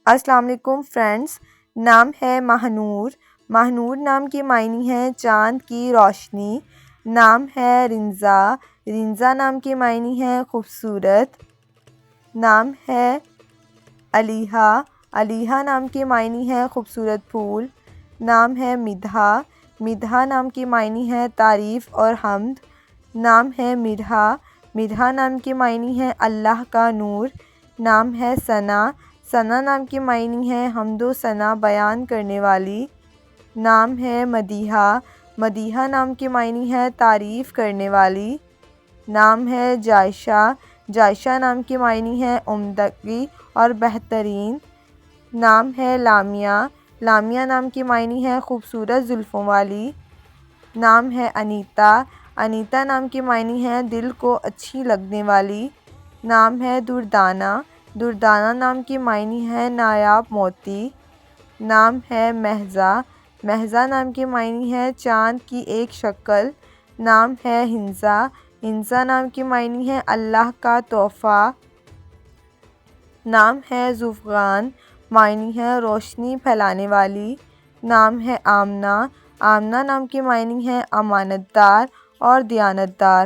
السلام علیکم فرینڈس، نام ہے ماہنور۔ ماہنور نام کے معنی ہے چاند کی روشنی۔ نام ہے رنزا۔ رنزا نام کے معنی ہے خوبصورت۔ نام ہے علیہا۔ علیہا نام کے معنی ہے خوبصورت پھول۔ نام ہے مدحا۔ مدحا نام کے معنی ہے تعریف اور حمد۔ نام ہے مرحا۔ مرحا نام کے معنی ہے اللہ کا نور۔ نام ہے ثنا۔ ثنا نام کے معنی ہے حمد و ثنا بیان کرنے والی۔ نام ہے مدیحہ۔ مدیحہ نام کے معنی ہے تعریف کرنے والی۔ نام ہے جائشہ۔ جائشہ نام کے معنی ہے عمدگی اور بہترین۔ نام ہے لامیا۔ لامیا نام کے معنی ہے خوبصورت زلفوں والی۔ نام ہے انیتا۔ انیتا نام کے معنی ہے دل کو اچھی لگنے والی۔ نام ہے دردانہ۔ دردانہ نام کے معنی ہے نایاب موتی۔ نام ہے مہزہ۔ مہزہ نام کے معنی ہے چاند کی ایک شکل۔ نام ہے ہنزا۔ ہنزا نام کے معنی ہے اللہ کا تحفہ۔ نام ہے ذوفقان۔ معنی ہے روشنی پھیلانے والی۔ نام ہے آمنہ۔ آمنہ نام کے معنی ہے امانت دار اور دیانت دار۔